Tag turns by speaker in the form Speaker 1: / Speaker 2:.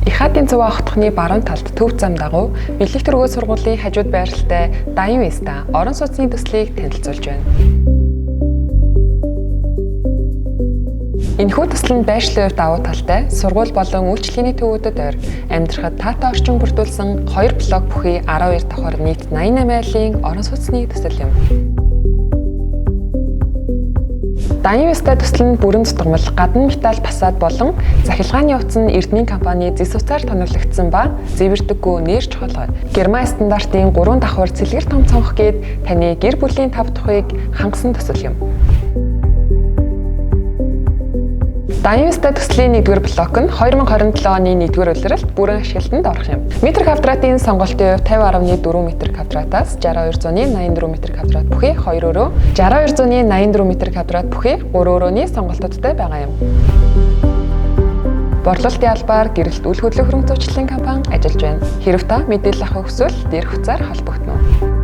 Speaker 1: Их хадын цуваа хотхны баруун талд төв зам дагуу бэлэг тэргуул сургуулийн хажууд байралтай Dayun Vista орон сууцны төслийг танилцуулж байна. Энэхүү төсөл нь байршлын хувьд давуу талтай, сургууль болон үйлчлэгээний төвүүдэд ойр амьдрахад таатай орчин бүрдүүлсэн 2 блок бүхий 12 давхар нийт 88 айлын орон сууцны төсөл юм. Dayun Vista төсөл нь бүрэн дутгамал гадна металл фасад болон захилгааны хувцас нь Эрдмийн компани зэс утсаар тоноглогдсон ба зэвэрдэггүй нэр чухал. Герман стандартын 3 давхар цэлгэр том цонх гээд таны гэр бүлийн 5 тухыг хангасан төсөл юм. Dayun Vista төслийн 1-р блок нь 2027 оны 1-р улиралд бүрэн ашиглалтанд орох юм. Метр квадратын сонголтын хувь 50.4 метр квадратаас 6284 метр квадрат бүхий 2 өрөө, 6284 метр квадрат бүхий 3 өрөөний сонголтуудтай байгаа юм. Борлуулалтын албаар гэрэлт үйл хөдлөх хөрөнгө зүйчлийн компани ажиллаж байна. Хэрэв та мэдээлэл авах хүсвэл дээрх утсаар холбогдно.